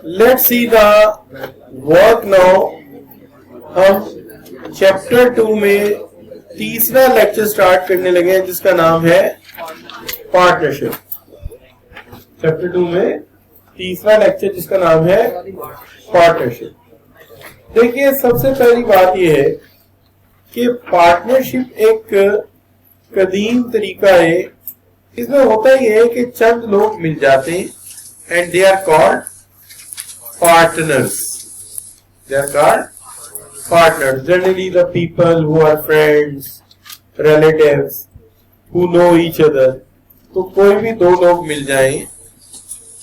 Let's see the work now. हम chapter 2 में तीसरा लेक्चर स्टार्ट करने लगे हैं जिसका नाम है पार्टनरशिप। चैप्टर 2 में तीसरा लेक्चर जिसका नाम है पार्टनरशिप। देखिए, सबसे पहली बात यह है कि पार्टनरशिप एक कदीम तरीका है। इसमें होता यह है कि चंद लोग मिल जाते हैं and they are called partners. They are called partners. Generally the people who are friends, relatives, who know each other. तो कोई भी दो लोग मिल जाएं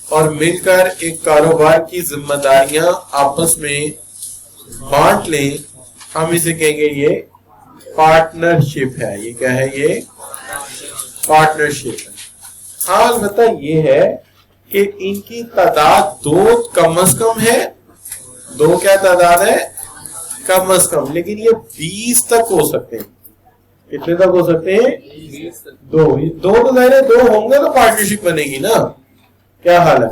और मिलकर एक कारोबार की जिम्मेदारियां आपस में बांट लें, हम इसे कहेंगे ये पार्टनरशिप है। ये क्या है? ये पार्टनरशिप है। हाँ, अलबत्ता ये है कि इनकी तादाद दो कम अज कम है। दो क्या तादाद है? कम अज कम। लेकिन ये 20 तक हो सकते हैं। कितने तक हो सकते हैं? दो। दो तो ज़ाहिर है, दो होंगे तो पार्टनरशिप बनेगी ना। क्या हाल है?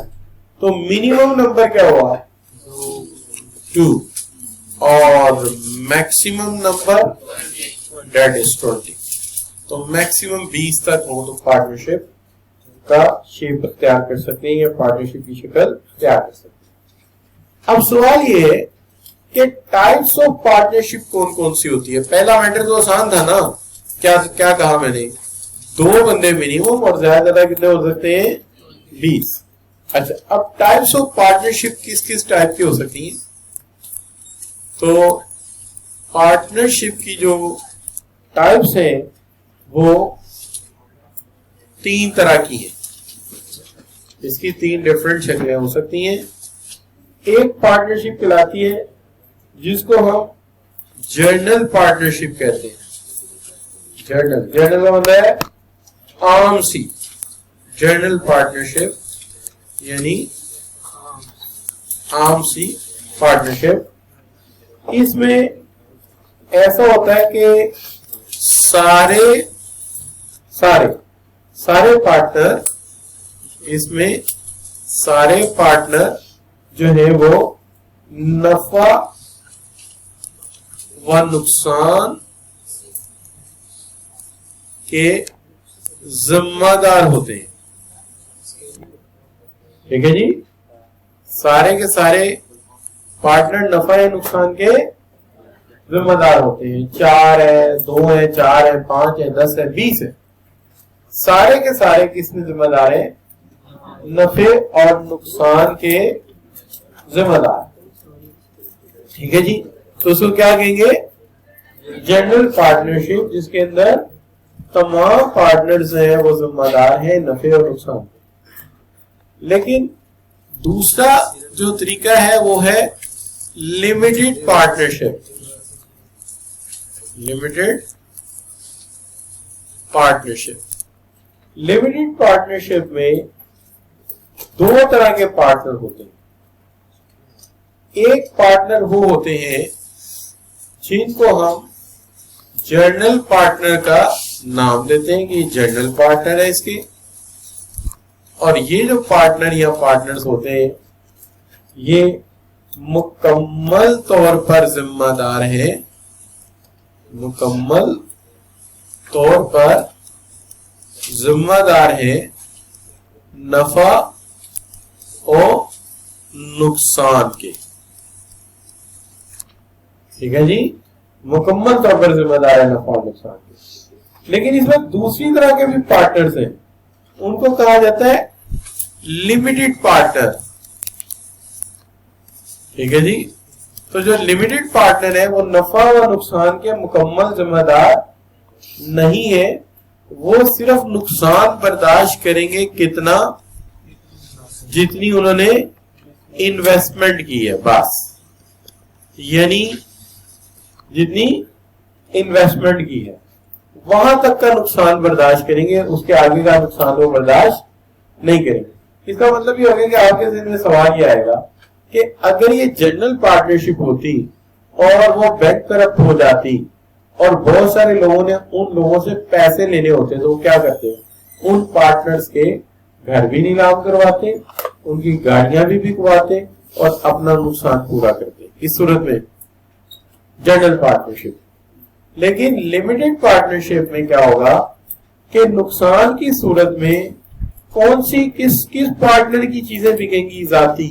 तो मिनिमम नंबर क्या हुआ? 2 और मैक्सिमम नंबर डेट इज 20। तो मैक्सिमम 20 तक हो तो पार्टनरशिप का शेप तैयार कर सकते हैं या पार्टनरशिप की शक्ल तैयार कर सकते हैं। अब सवाल ये है कि टाइप्स ऑफ पार्टनरशिप कौन कौन सी होती है। पहला मैटर तो आसान था ना। क्या क्या कहा मैंने? 2 बंदे मिनिमम और ज्यादा कितने हो सकते हैं? 20। अच्छा, अब टाइप्स ऑफ पार्टनरशिप किस किस टाइप की हो सकती है? तो पार्टनरशिप की जो टाइप्स हैं वो 3 तरह की हैं। इसकी 3 डिफरेंट शक्लें हो सकती हैं। एक पार्टनरशिप कहलाती है जिसको हम जर्नल पार्टनरशिप कहते हैं। जर्नल का मतलब है आम सी। जर्नल पार्टनरशिप यानी आम सी पार्टनरशिप। इसमें ऐसा होता है कि सारे पार्टनर, इसमें सारे पार्टनर जो है वो नफा व नुकसान के जिम्मेदार होते हैं। ठीक है जी। सारे के सारे पार्टनर नफा या नुकसान के जिम्मेदार होते हैं। 4 है, 2 है, 4 है, 5 है, 10 है, 20 है। सारे के सारे किसमें जिम्मेदार है? नफे और नुकसान के जिम्मेदार। ठीक है जी। तो उसको क्या कहेंगे? जनरल पार्टनरशिप, जिसके अंदर तमाम पार्टनर्स हैं वो जिम्मेदार हैं नफे और नुकसान। लेकिन दूसरा जो तरीका है वो है limited partnership. Limited partnership. Limited partnership में 2 तरह के पार्टनर होते हैं। एक पार्टनर वो होते हैं जिनको हम जर्नल पार्टनर का नाम देते हैं कि जर्नल पार्टनर है इसके। और ये जो पार्टनर या पार्टनर्स होते हैं ये मुकम्मल तौर पर जिम्मेदार है। मुकम्मल तौर पर जिम्मेदार है नफा और नुकसान के। ठीक है जी। मुकम्मल तौर पर जिम्मेदार है नफा और नुकसान के। लेकिन इसमें दूसरी तरह के भी पार्टनर्स हैं, उनको कहा जाता है लिमिटेड पार्टनर। ठीक है जी। तो जो लिमिटेड पार्टनर है वो नफा व नुकसान के मुकम्मल जिम्मेदार नहीं है। वो सिर्फ नुकसान बर्दाश्त करेंगे कितना? जितनी उन्होंने इन्वेस्टमेंट की है, बस। यानी जितनी इन्वेस्टमेंट की है वहां तक का नुकसान बर्दाश्त करेंगे, उसके आगे का नुकसान वो बर्दाश्त नहीं करेंगे। इसका मतलब ये होगा कि आपके ज़हन में सवाल ये आएगा कि अगर ये जनरल पार्टनरशिप होती और वो बैंक करप्ट हो जाती और बहुत सारे लोगों ने उन लोगों से पैसे लेने होते तो वो क्या करते? उन पार्टनर्स के घर भी नीलाम करवाते, उनकी गाड़ियां भी बिकवाते और अपना नुकसान पूरा करते, इस सूरत में जनरल पार्टनरशिप। लेकिन लिमिटेड पार्टनरशिप में क्या होगा कि नुकसान की सूरत में कौन सी किस पार्टनर की चीजें बिकेंगी? जाती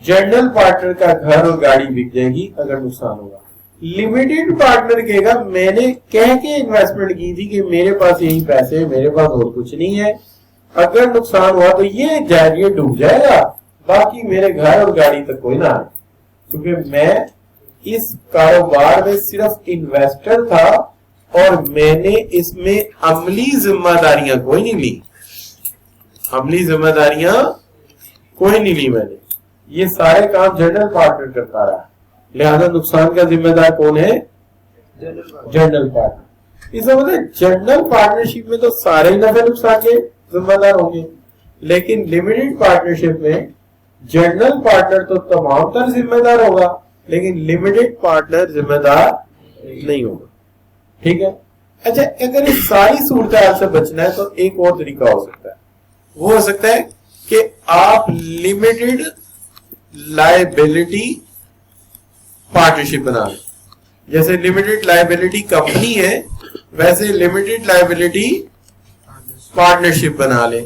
जनरल पार्टनर का घर और गाड़ी बिक जाएगी अगर नुकसान होगा। लिमिटेड पार्टनर कहेगा मैंने कह के इन्वेस्टमेंट की थी कि मेरे पास यही पैसे है, मेरे पास और कुछ नहीं है, अगर नुकसान हुआ तो ये जारिए डूब जाएगा, बाकी मेरे घर और गाड़ी तक कोई ना आए, क्योंकि मैं इस कारोबार में सिर्फ इन्वेस्टर था और मैंने इसमें अमली जिम्मेदारियां कोई नहीं ली, अमली जिम्मेदारियां कोई नहीं ली मैंने, ये सारे काम जनरल पार्टनर करता रहा, लिहाजा नुकसान का जिम्मेदार कौन है? General partner. इसका मतलब जनरल पार्टनरशिप में तो सारे ही नफे नुकसान के जिम्मेदार होंगे, लेकिन लिमिटेड पार्टनरशिप में जनरल पार्टनर तो तमाम तर जिम्मेदार होगा, लेकिन लिमिटेड पार्टनर जिम्मेदार नहीं होगा। ठीक है। अच्छा, अगर इस सारी सूरत से बचना है तो एक और तरीका हो सकता है, वो हो सकता है कि आप लिमिटेड लायबिलिटी पार्टनरशिप बना लें। जैसे लिमिटेड लायबिलिटी कंपनी है, वैसे लिमिटेड लायबिलिटी पार्टनरशिप बना लें।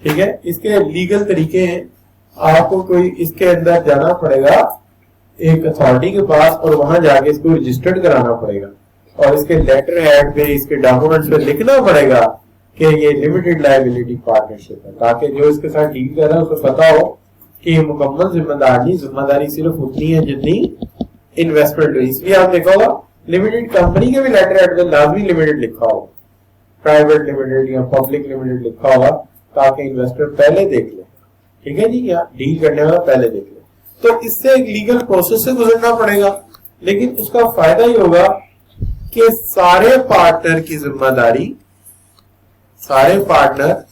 ठीक है। इसके लीगल तरीके हैं, आपको कोई इसके अंदर जाना पड़ेगा एक अथॉरिटी के पास और वहां जाके इसको रजिस्टर्ड कराना पड़ेगा और इसके लेटर हेड पे, इसके डॉक्यूमेंट्स पे लिखना पड़ेगा कि ये लिमिटेड लायबिलिटी पार्टनरशिप है, ताकि जो इसके साथ डील कर रहा है उसे पता हो कि ये मुकम्मल जिम्मेदार नहीं, जिम्मेदारी सिर्फ उतनी है जितनी इन्वेस्टमेंट हुई। इसलिए आप देखा होगा लिमिटेड कंपनी के भी लेटर हेड में लाजमी लिमिटेड लिखा होगा, प्राइवेट लिमिटेड या पब्लिक लिमिटेड लिखा होगा, ताकि इन्वेस्टर पहले देख ले। ठीक है जी, या डील करने वाला पहले देख ले। तो इससे एक लीगल प्रोसेस से गुजरना पड़ेगा, लेकिन उसका फायदा ही होगा कि सारे पार्टनर की जिम्मेदारी, सारे पार्टनर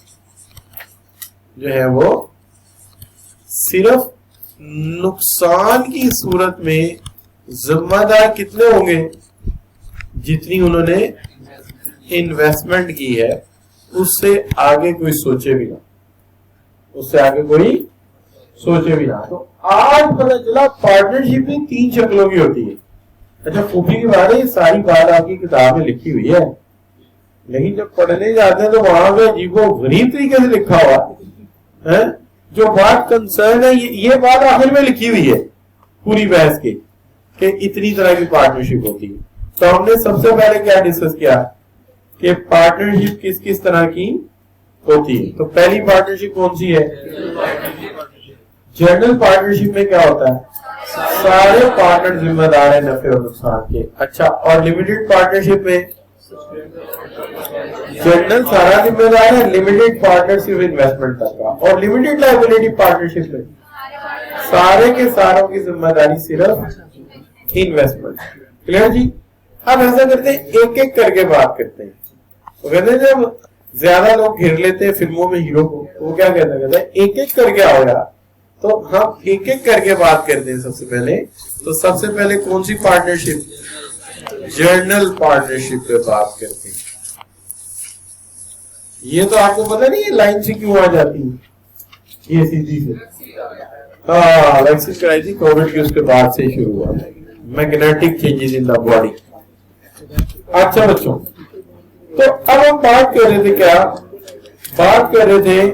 जो है वो सिर्फ नुकसान की सूरत में जिम्मेदार कितने होंगे? जितनी उन्होंने इन्वेस्टमेंट की है उससे आगे कोई सोचे भी ना, उससे आगे कोई सोचे भी ना। तो आज पता चला पार्टनरशिप में 3 शक्लों की होती है। अच्छा, खूबी की बात है, ये सारी बात आपकी किताब में लिखी हुई है, लेकिन जब पढ़ने जाते हैं तो वहां पे अजीबो गरीब तरीके से लिखा हुआ है। जो बात कंसर्न है ये बात आखिर में लिखी हुई है पूरी बहस की कि इतनी तरह की पार्टनरशिप होती है। तो हमने सबसे पहले क्या डिस्कस किया कि पार्टनरशिप किस किस तरह की होती है। तो पहली पार्टनरशिप कौन सी है? जनरल पार्टनरशिप में क्या होता है? सारे पार्टनर जिम्मेदार है नफे और नुकसान के। अच्छा, और लिमिटेड पार्टनरशिप में जनरल सारा जिम्मेदार है, लिमिटेड पार्टनर सिर्फ इन्वेस्टमेंट तक का। और लिमिटेड लायबिलिटी पार्टनरशिप में सारे के सारों की जिम्मेदारी सिर्फ इन्वेस्टमेंट। क्लियर जी? अब ऐसा करते हैं, एक एक करके बात करते हैं। तो कहते हैं जब ज्यादा लोग घेर लेते हैं फिल्मों में हीरो को, वो क्या कहते हैं एक एक करके आओ यार। तो हम एक एक करके बात करते हैं। सबसे पहले सबसे पहले कौन सी पार्टनरशिप? जर्नल पार्टनरशिप पे बात करते हैं। ये तो आपको पता नहीं है लाइन से क्यों आ जाती है, ये सीधी से वैक्सीन कोविड की उसके बाद से शुरू हुआ, magnetic changes in the body. अच्छा बच्चों, तो अब हम बात कर रहे थे, क्या बात कर रहे थे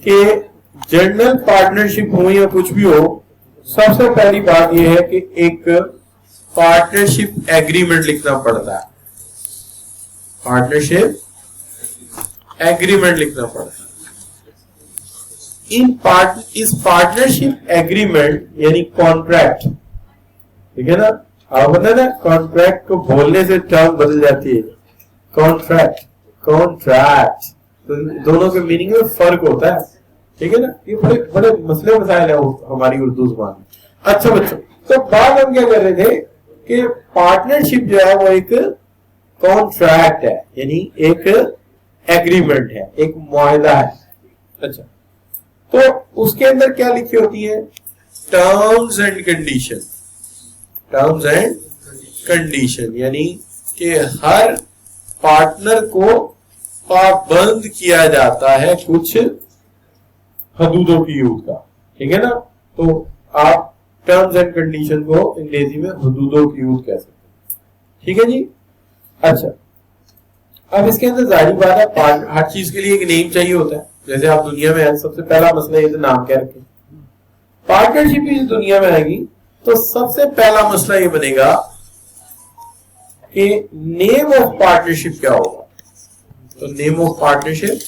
कि जनरल पार्टनरशिप हो या कुछ भी हो, सबसे पहली बात यह है कि एक पार्टनरशिप एग्रीमेंट लिखना पड़ता है। पार्टनरशिप एग्रीमेंट लिखना पड़ता है। इस पार्टनरशिप एग्रीमेंट यानी कॉन्ट्रैक्ट, ठीक है ना, आप बता ना, कॉन्ट्रैक्ट को बोलने से टर्म बदल जाती है। कॉन्ट्रैक्ट, कॉन्ट्रैक्ट, तो दोनों के मीनिंग में फर्क होता है। ठीक है ना, ये बड़े बड़े मसले मसाइल है हमारी उर्दू जुबान में। अच्छा बच्चों, तो बात हम क्या कर रहे थे कि पार्टनरशिप जो है वो एक कॉन्ट्रैक्ट है, यानी एक एग्रीमेंट है, एक मुआहदा है। अच्छा, तो उसके अंदर क्या लिखी होती है? Terms and condition. Terms and condition यानी कि हर पार्टनर को पाबंद किया जाता है कुछ हदूदों की यूद का, ठीक है ना। तो आप टर्म्स एंड कंडीशन को अंग्रेजी में हदूदों की यूद कह सकते हैं, ठीक है जी। अच्छा, अब इसके अंदर जाहिर बात है हर चीज के लिए एक नेम चाहिए होता है। जैसे आप दुनिया में है, सबसे पहला मसला ये तो नाम क्या रखें। पार्टनरशिप इस दुनिया में आएगी तो सबसे पहला मसला ये बनेगा कि नेम ऑफ पार्टनरशिप क्या होगा। तो नेम ऑफ पार्टनरशिप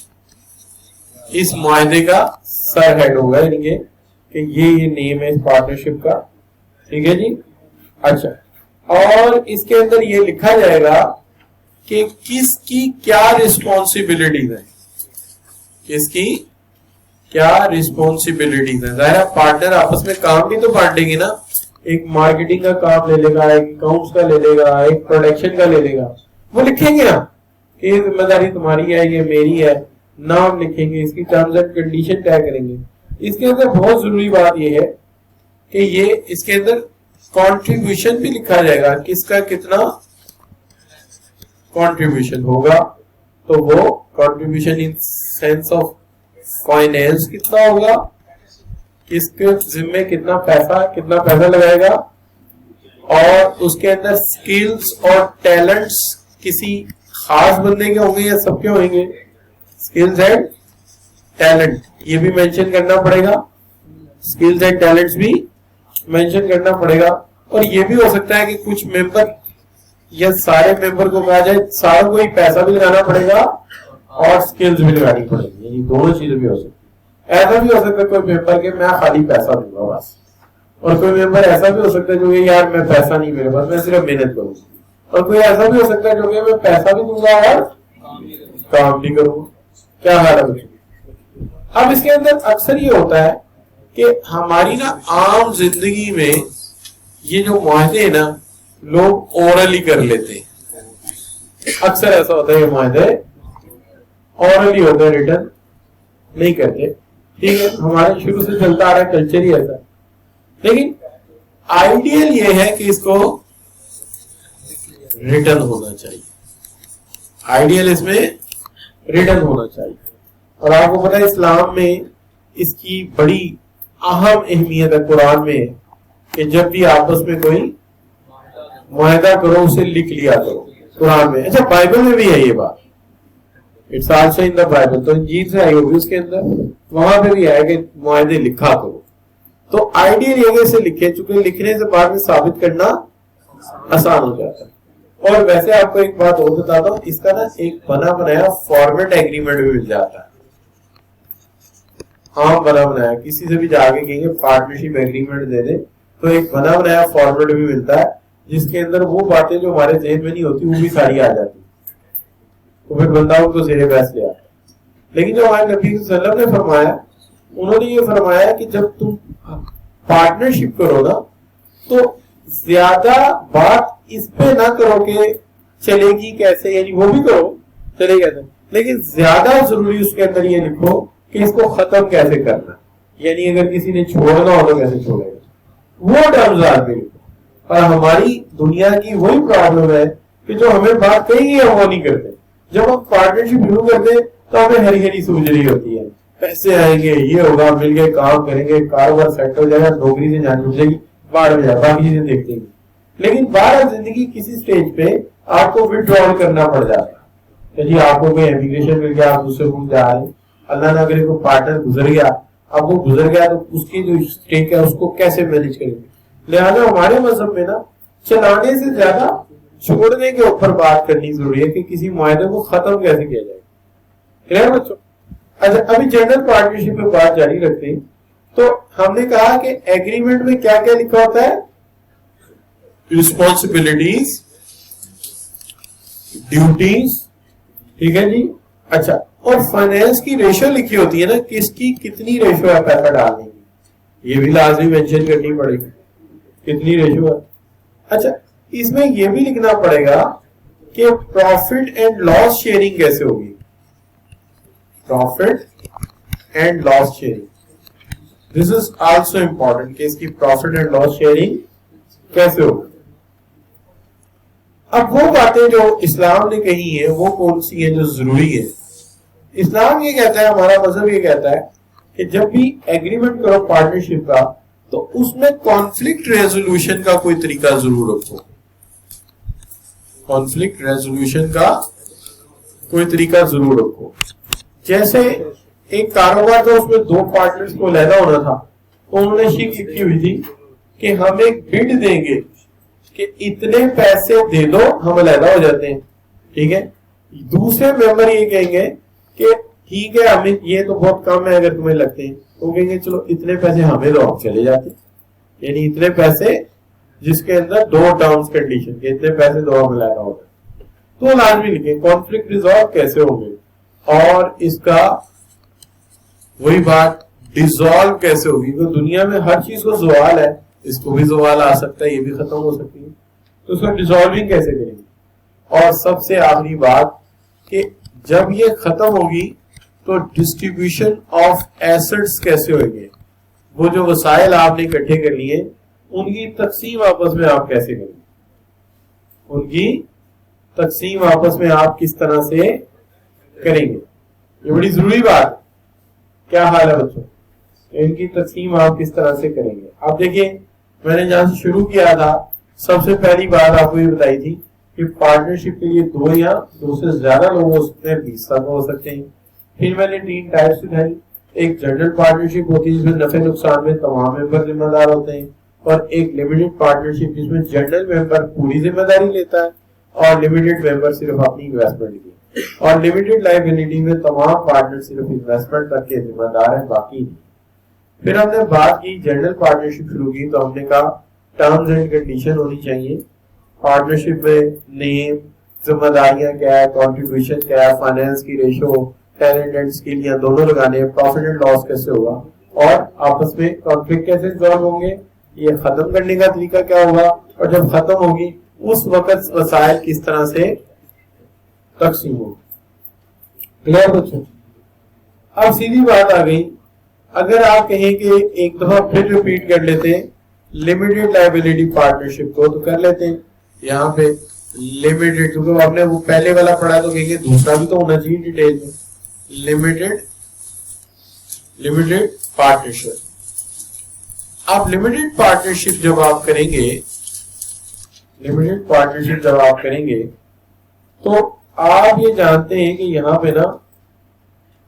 इस मुआहदे का सर हेड होगा, यानी कि ये नेम है इस पार्टनरशिप का, ठीक है जी। अच्छा, और इसके अंदर ये लिखा जाएगा कि किसकी क्या रिस्पॉन्सिबिलिटीज है, किसकी क्या रिस्पॉन्सिबिलिटीज है। जाहिर है पार्टनर आपस में काम भी तो बांटेंगे ना, एक मार्केटिंग का काम ले लेगा, एक अकाउंट्स का ले लेगा, एक प्रोडक्शन का ले लेगा, वो लिखेंगे ना कि ये जिम्मेदारी तुम्हारी है, ये मेरी है, नाम लिखेंगे, इसकी टर्म्स एंड कंडीशन तय करेंगे। इसके अंदर बहुत जरूरी बात यह है कि ये इसके अंदर कंट्रीब्यूशन भी लिखा जाएगा, किसका कितना कंट्रीब्यूशन होगा। तो वो contribution in sense of finance कितना होगा, किसके जिम्मे कितना पैसा लगाएगा, और उसके अंदर स्किल्स और टैलेंट्स किसी खास बंदे के होंगे या सबके होंगे। स्किल्स एंड टैलेंट ये भी मेंशन करना पड़ेगा, स्किल्स एंड टैलेंट्स भी मेंशन करना पड़ेगा। और ये भी हो सकता है कि कुछ मेंबर या सारे मेंबर को कहा जाए सारों को ही पैसा भी लगाना पड़ेगा और स्किल्स भी लगानी पड़ेगी, ये दोनों चीजें भी हो सकती है। ऐसा भी हो सकता है कोई मेंबर के मैं खाली पैसा दूंगा बस, और कोई मेंबर ऐसा भी हो सकता है जो ये यार मैं पैसा नहीं मेरे पास, मैं सिर्फ मेहनत करूंगा, और कोई ऐसा भी हो सकता है जो कि मैं पैसा भी दूंगा और काम भी करूंगा। क्या हाल है बच्चों? अब इसके अंदर अक्सर ये होता है कि हमारी ना आम जिंदगी में ये जो मुआहदे है ना लोग ओरली कर लेते हैं। अक्सर ऐसा होता है ये मुआहदे ओरली होते हैं, रिटर्न नहीं करते, ठीक है। हमारे शुरू से चलता आ रहा है कल्चर ही ऐसा। लेकिन आइडियल ये है कि इसको रिटर्न होना चाहिए, आइडियल इसमें रिटर्न होना चाहिए। और आपको पता है इस्लाम में इसकी बड़ी अहम अहमियत है कुरान में कि जब भी आपस में कोई मुआहदा करो उसे लिख लिया करो कुरान में। अच्छा, बाइबल में भी है ये बात, it's also in the Bible. तो इंजील से आई होगी उसके अंदर, वहां पे भी है कि मुआहदे लिखा करो। तो आइडियल ये इसे लिखे, चूंकि लिखने से बाद में साबित करना आसान हो जाता है। और वैसे आपको एक बात और बताता हूं, इसका ना एक बना बनाया फॉर्मेट एग्रीमेंट भी मिल जाता है। हाँ, बना बनाया किसी से भी जाके कहेंगे पार्टनरशिप एग्रीमेंट दे दे तो एक बना बनाया फॉर्मेट भी मिलता है, जिसके अंदर वो बातें जो हमारे जहन में नहीं होती वो भी सारी आ जाती, तो फिर बंदा उनको ज़ेरे बहस ले आता। लेकिन जो हमारे नबी सल्लल्लाहु अलैहि वसल्लम ने फरमाया, उन्होंने ये फरमाया कि जब तुम पार्टनरशिप करो ना तो ज्यादा बात इस पे ना करो कि चलेगी कैसे, यानी वो भी करो चलेगा कैसे, लेकिन ज्यादा जरूरी उसके अंदर ये लिखो कि इसको खत्म कैसे करना, यानी अगर किसी ने छोड़ना हो तो कैसे छोड़ेगा, वो टर्म्स आदमी लिखो। और हमारी दुनिया की वही प्रॉब्लम है कि जो हमें बात कही है वो नहीं करते। जब हम पार्टनरशिप शुरू करते तो हमें हरी हरी सूझ रही होती है, पैसे आएंगे, ये होगा, मिल के काम करेंगे, कारोबार सेट हो जाएगा, नौकरी से जान मिल जाएगी, बाहर में जाए, बाकी चीजें देखते हैं। लेकिन बाहर जिंदगी किसी स्टेज पे आपको विड्रॉल करना पड़ जाता है। जी आपको कोई इमिग्रेशन मिल गया, आप दूसरे मुल्क जा रहे हैं, अल्लाह ना करे कोई पार्टनर गुजर गया, अब वो गुजर गया तो उसकी जो स्टेक है उसको कैसे मैनेज करेंगे। लिहाजा हमारे मजहब में ना चलाने से ज्यादा छोड़ने के ऊपर बात करनी जरूरी है कि किसी मुआहदे को खत्म कैसे किया जाए। क्लियर बच्चों? अच्छा, अभी जनरल पार्टनरशिप पे बात जारी रखते हैं। तो हमने कहा कि एग्रीमेंट में क्या क्या लिखा होता है, रिस्पॉन्सिबिलिटीज, ड्यूटीज, ठीक है जी। अच्छा, और फाइनेंस की रेशो लिखी होती है ना, किसकी कितनी रेशो है पैसा डालने की, ये भी लाजमी मेंशन करनी पड़ेगी, कितनी रेशो है। अच्छा, इसमें यह भी लिखना पड़ेगा कि प्रॉफिट एंड लॉस शेयरिंग कैसे होगी, profit and loss sharing, this is also important कि इसकी प्रॉफिट एंड लॉस शेयरिंग कैसे होगी। अब वो बातें जो इस्लाम ने कही है वो कौन सी है जो जरूरी है। इस्लाम ये कहता है, हमारा मजहब ये कहता है कि जब भी एग्रीमेंट करो पार्टनरशिप का तो उसमें कॉन्फ्लिक्ट रेजोल्यूशन का कोई तरीका जरूर रखो। कॉन्फ्लिक्ट रेजोल्यूशन का कोई तरीका जरूर रखो। जैसे एक कारोबार था, उसमें दो पार्टनर्स को लेना होना था, तो उन्होंने शीट लिखी हुई थी कि हम एक बिड देंगे कि इतने पैसे दे दो, हम अलहदा हो जाते हैं, ठीक है। दूसरे मेंबर ये कहेंगे कि ठीक है, हमें ये तो बहुत कम है अगर तुम्हें लगते हैं, तो कहेंगे चलो इतने पैसे हमें दो, हम चले जाते हैं। यानी इतने पैसे जिसके अंदर दो टर्म्स कंडीशन के, इतने पैसे दो हमें अलहदा होगा। तो लाजमी लिखे कॉन्फ्लिक्ट रिजॉल्व कैसे होंगे, और इसका वही बात डिसॉल्व कैसे होगी। तो दुनिया में हर चीज को सवाल है, इसको भी सवाल आ सकता है, ये भी खत्म हो सकती है, तो उसको डिसॉल्विंग कैसे करेंगे। और सबसे आखिरी बात कि जब ये खत्म होगी तो डिस्ट्रीब्यूशन ऑफ एसेट्स कैसे होंगे। वो जो वसाइल आपने इकट्ठे कर लिए उनकी तकसीम आपस में आप कैसे करेंगे, उनकी तकसीम आपस में आप किस तरह से करेंगे, ये बड़ी जरूरी बात है। क्या हाल है बच्चों, इनकी तकसीम आप किस तरह से करेंगे। आप देखिए, मैंने जहां से शुरू किया था, सबसे पहली बात आपको ये बताई थी कि पार्टनरशिप के लिए दो या दो से ज्यादा लोग हो सकते हैं, 20 तक हो सकते हैं। फिर मैंने 3 टाइप्स दिखाई। एक जनरल पार्टनरशिप होती है जिसमें नफे नुकसान में तमाम मेंबर जिम्मेदार होते हैं, और एक लिमिटेड पार्टनरशिप जिसमें जनरल मेंबर पूरी जिम्मेदारी लेता है और लिमिटेड मेंबर सिर्फ अपनी इन्वेस्टमेंट की। और लिमिटेड लायबिलिटी में तमाम पार्टनर सिर्फ इन्वेस्टमेंट तक के जिम्मेदार हैं, बाकी नहीं। फिर हमने बात की जनरल पार्टनरशिप शुरू की, तो हमने कहा टर्म्स एंड कंडीशन होनी चाहिए। पार्टनरशिप में नेम, जिम्मेदारियां क्या है, कॉन्ट्रीब्यूशन क्या है, फाइनेंस की रेशो, टैलेंट एंड स्किल या दोनों लगाने हैं, प्रॉफिट एंड लॉस कैसे होगा, और आपस में कॉन्फ्लिक्ट कैसे रिजॉल्व होंगे, ये खत्म करने का तरीका क्या होगा, और जब खत्म होगी उस वक्त वसाइल किस तरह से तकसीम होगी। क्लियर बच्चों। अब सीधी बात आ गई, अगर आप कहें कि एक दफा फिर रिपीट कर लेते हैं लिमिटेड लायबिलिटी पार्टनरशिप को, तो कर लेते हैं। यहाँ पे लिमिटेड, क्योंकि आपने वो पहले वाला पढ़ा, तो कहेंगे दूसरा भी तो होना चाहिए डिटेल में। Limited partnership. अब लिमिटेड पार्टनरशिप जब आप करेंगे, तो आप ये जानते हैं कि यहाँ पे ना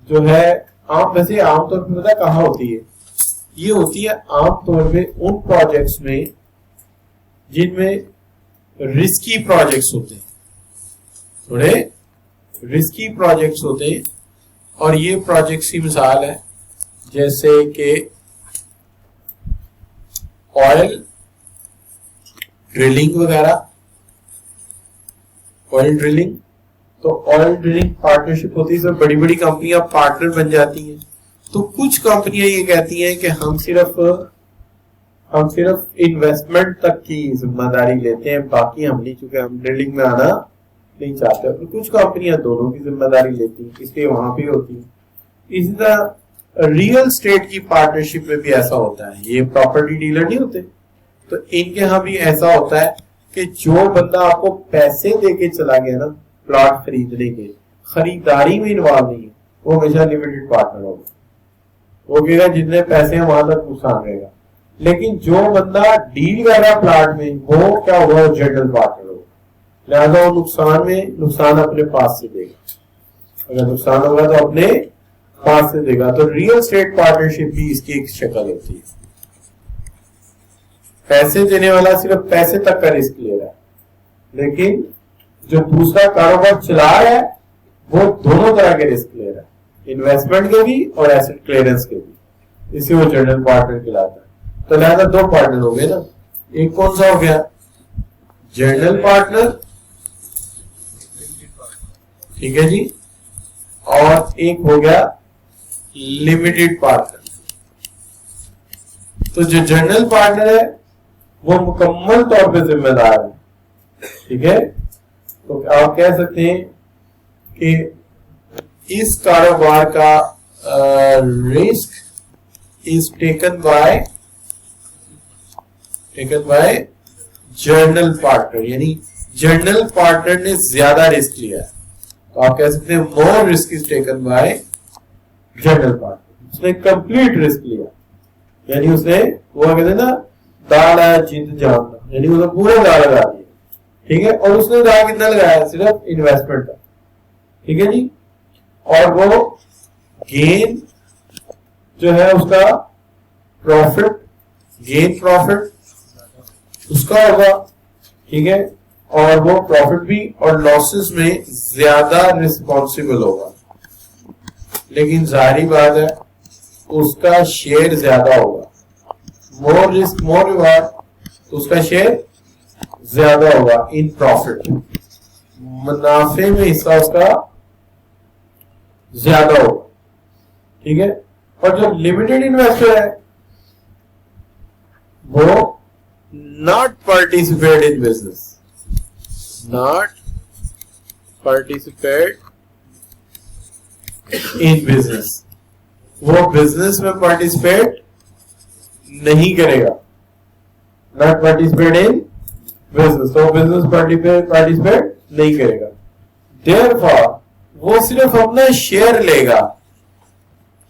जो है वैसे आमतौर पर पता कहाँ होती है, ये होती है आमतौर पे उन प्रोजेक्ट्स में जिनमें रिस्की प्रोजेक्ट्स होते हैं, थोड़े रिस्की प्रोजेक्ट्स होते हैं। और ये प्रोजेक्ट्स की मिसाल है जैसे कि ऑयल ड्रिलिंग वगैरह, ऑयल ड्रिलिंग। तो ऑयल ड्रिलिंग पार्टनरशिप होती है, इसमें बड़ी बड़ी कंपनियां पार्टनर बन जाती हैं। तो कुछ कंपनियां ये कहती हैं कि हम सिर्फ इन्वेस्टमेंट तक की जिम्मेदारी लेते हैं, बाकी हम नहीं, चूंकि हम ड्रिलिंग में आना नहीं चाहते। तो कुछ कंपनियां दोनों की जिम्मेदारी लेती हैं, इसलिए वहां भी होती है। इसी तरह रियल स्टेट की पार्टनरशिप में भी ऐसा होता है। ये प्रॉपर्टी डीलर नहीं होते, तो इनके यहाँ भी ऐसा होता है कि जो बंदा आपको पैसे दे के चला गया ना प्लॉट खरीदने के, खरीदारी में इन्वॉल्व नहीं है, वो हमेशा लिमिटेड पार्टनर होगा। वो कहेगा जितने पैसे हैं वहां तक नुकसान रहेगा। लेकिन जो बंदा डील कर रहा प्लॉट में, वो क्या होगा, वो जनरल पार्टनर होगा। लिहाजा वो नुकसान अपने पास से देगा। अगर नुकसान होगा तो अपने पास से देगा। तो रियल स्टेट पार्टनरशिप भी इसकी एक शक्ल होती है। पैसे देने वाला सिर्फ पैसे तक का रिस्क ले रहा है, लेकिन जो दूसरा कारोबार चला रहा है वो दोनों तरह के रिस्क ले रहा है, इन्वेस्टमेंट के भी और एसेट क्लियरेंस के भी। इसे वो जनरल पार्टनर कहलाता है। तो लिहाजा 2 पार्टनर हो गए ना। एक कौन सा हो गया, जनरल पार्टनर, ठीक है जी, और एक हो गया लिमिटेड पार्टनर। तो जो जनरल पार्टनर है वो मुकम्मल तौर पे जिम्मेदार है, ठीक है। तो आप कह सकते हैं कि इस कारोबार का risk is taken by general partner, यानी जनरल पार्टनर ने ज्यादा रिस्क लिया है। तो आप कह सकते हैं more risk is taken by general partner. उसने कंप्लीट रिस्क लिया, यानी उसने वो कहते हैं ना दाल आया जिंद जानना, यानी उसने पूरा दाल लगा दिया, ठीक है। और उसने दाल कितना लगाया, सिर्फ इन्वेस्टमेंट का, ठीक है जी। और वो गेन जो है उसका प्रॉफिट, गेन प्रॉफिट उसका होगा, ठीक है। और वो प्रॉफिट भी और लॉसेस में ज्यादा रिस्पॉन्सिबल होगा, लेकिन जाहिर बात है उसका शेयर ज्यादा होगा, मोर रिस्क मोर रिवार्ड, उसका शेयर ज्यादा होगा इन प्रॉफिट, मुनाफे में हिस्सा उसका ज्यादा होगा, ठीक है। और जो लिमिटेड इन्वेस्टर है वो not participate in business, not participate in business, वो बिजनेस में पार्टिसिपेट नहीं करेगा, नॉट पार्टिसिपेट इन बिजनेस, तो बिजनेस पार्टिसिपेट नहीं करेगा। देयरफॉर वो सिर्फ अपना शेयर लेगा,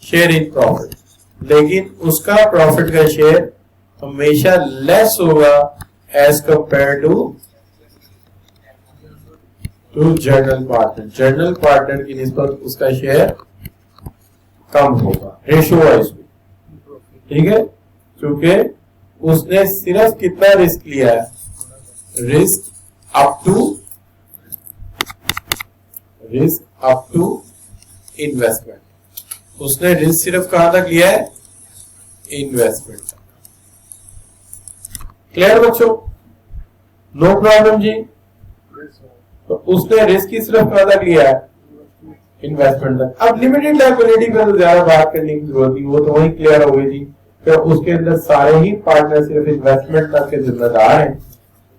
शेयर इन प्रॉफिट, लेकिन उसका प्रॉफिट का शेयर हमेशा लेस होगा as compare to general partner, general partner की निस्बत उसका शेयर कम होगा रेशियो वाइज में, ठीक है। क्योंकि उसने सिर्फ कितना रिस्क लिया है, रिस्क अप टू इन्वेस्टमेंट, उसने रिस्क सिर्फ कहां तक लिया है, इन्वेस्टमेंट तक। क्लियर बच्चों, नो प्रॉब्लम जी। तो उसने रिस्क ही सिर्फ कहां तक लिया है, इन्वेस्टमेंट तक। अब लिमिटेड लायबिलिटी पर तो ज्यादा बात करने की जरूरत नहीं, वो तो वही क्लियर हो गई थी कि उसके अंदर सारे ही पार्टनर सिर्फ इन्वेस्टमेंट तक के जिम्मेदार हैं,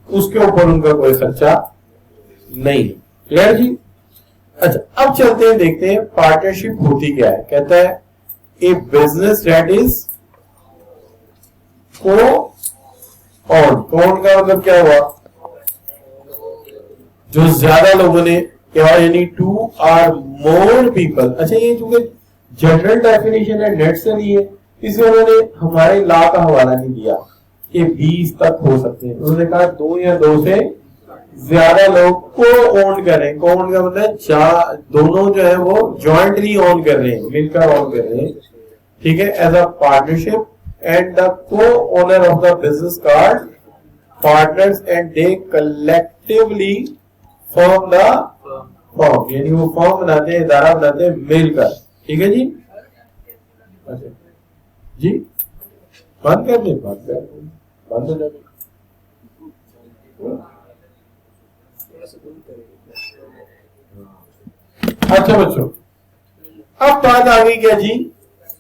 उसके ऊपर उनका कोई खर्चा नहीं। क्लियर जी। अच्छा, अब चलते हैं, देखते हैं पार्टनरशिप होती क्या है। कहता है ए बिजनेस दैट इज को ऑन, कौन का मतलब क्या हुआ, जो ज्यादा लोगों ने क्या, यानी टू आर मोर पीपल। अच्छा, ये चूंकि जनरल डेफिनेशन है, नेट से नहीं है, इसलिए उन्होंने हमारे लॉ का हवाला नहीं दिया कि 20 तक हो सकते हैं। उन्होंने कहा 2 या 2 से ज्यादा लोग को ओन कर रहे हैं। को ओन का मतलब दोनों जो है वो ज्वाइंटली ओन कर रहे हैं, मिलकर ओन कर रहे हैं, ठीक है, as a partnership. And the co owner of the business card partners and they collectively form the firm, यानी वो फॉर्म बनाते हैं, इदारा बनाते हैं मिलकर, ठीक है जी। अच्छा जी, बंद कर दे, बंद हो जाए। अच्छा बच्चों, अब बात आ गई क्या जी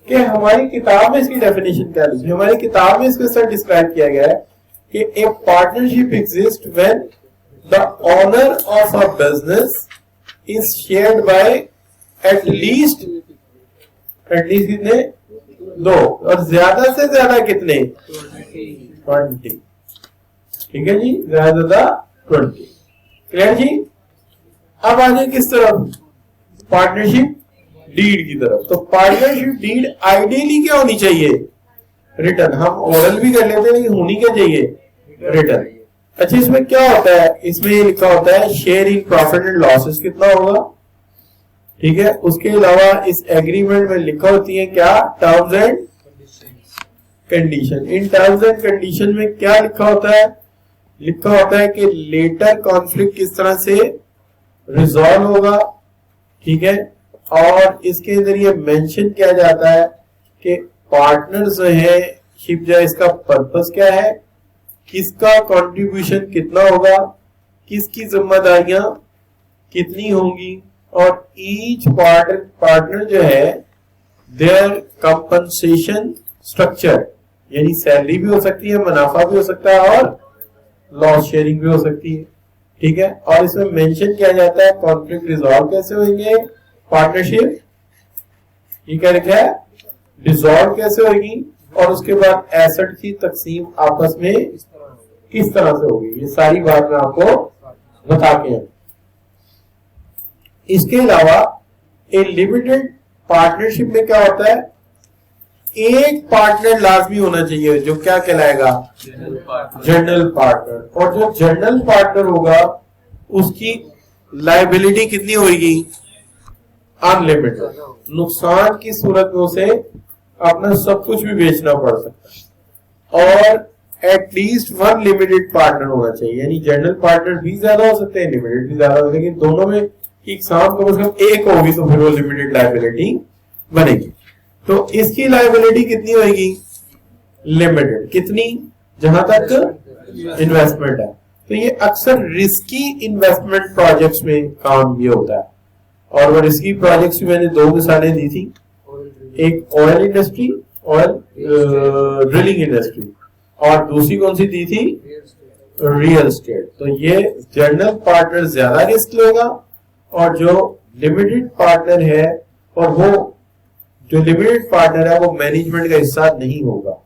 कि हमारी किताब में इसकी डेफिनेशन क्या लिखी। हमारी किताब में इसके साथ डिस्क्राइब किया गया है कि ए partnership exist when the owner of a business is shared by at least कितने, 2 और ज्यादा से ज्यादा कितने, 20, ठीक है जी, ज्यादा से ज्यादा 20। क्लियर जी। अब आ जाए किस तरफ, पार्टनरशिप डीड की तरफ। तो पार्टनरशिप डीड आइडियली क्या होनी चाहिए, रिटर्न। हम ओरल भी कर लेते हैं, लेकिन होनी क्या चाहिए, रिटर्न। अच्छा, इसमें क्या होता है, इसमें ये लिखा होता है share in profit and losses कितना होगा, ठीक है। उसके अलावा इस एग्रीमेंट में लिखा होती है क्या, terms and condition. In terms and condition में क्या लिखा होता है, लिखा होता है कि लेटर कॉन्फ्लिक्ट किस तरह से रिजॉल्व होगा, ठीक है। और इसके अंदर ये मेंशन किया जाता है कि पार्टनर्स जो है शिप, जो इसका पर्पस क्या है, किसका कंट्रीब्यूशन कितना होगा, किसकी जिम्मेदारियां कितनी होंगी, और ईच पार्टनर जो है देयर कंपनसेशन स्ट्रक्चर, यानी सैलरी भी हो सकती है, मुनाफा भी हो सकता है, और लॉस शेयरिंग भी हो सकती है, ठीक है। और इसमें मेंशन किया जाता है कॉन्फ्लिक्ट रिजॉल्व कैसे होंगे, पार्टनरशिप ये क्या लिखा है, डिसॉल्व कैसे होगी, और उसके बाद एसेट की तकसीम आपस में किस तरह से होगी, ये सारी बात मैं आपको बता के हैं। इसके अलावा ए लिमिटेड पार्टनरशिप में क्या होता है एक पार्टनर लाजमी होना चाहिए जो क्या कहलाएगा, जनरल पार्टनर। और जो जनरल पार्टनर होगा उसकी लायबिलिटी कितनी होगी, अनलिमिटेड। नुकसान की सूरत में उसे अपना सब कुछ भी बेचना पड़ सकता है। और एटलीस्ट वन लिमिटेड पार्टनर होना चाहिए, यानी जनरल पार्टनर भी ज्यादा हो सकते हैं, लिमिटेड भी ज्यादा हो सकते हैं, लेकिन दोनों में इकसाम कम से कम एक होगी तो फिर वो लिमिटेड लायबिलिटी बनेगी। तो इसकी लायबिलिटी कितनी होगी, लिमिटेड। कितनी, जहां तक इन्वेस्टमेंट है। तो ये अक्सर रिस्की इन्वेस्टमेंट प्रोजेक्ट्स में काम ये होता है। और वो रिस्की प्रोजेक्ट्स में मैंने दो मिसालें दी थी, एक oil industry, oil drilling industry, और दूसरी कौन सी दी थी, रियल एस्टेट। तो ये जनरल पार्टनर ज्यादा रिस्क लेगा और जो लिमिटेड पार्टनर है, और वो जो लिमिटेड पार्टनर है वो मैनेजमेंट का हिस्सा नहीं होगा,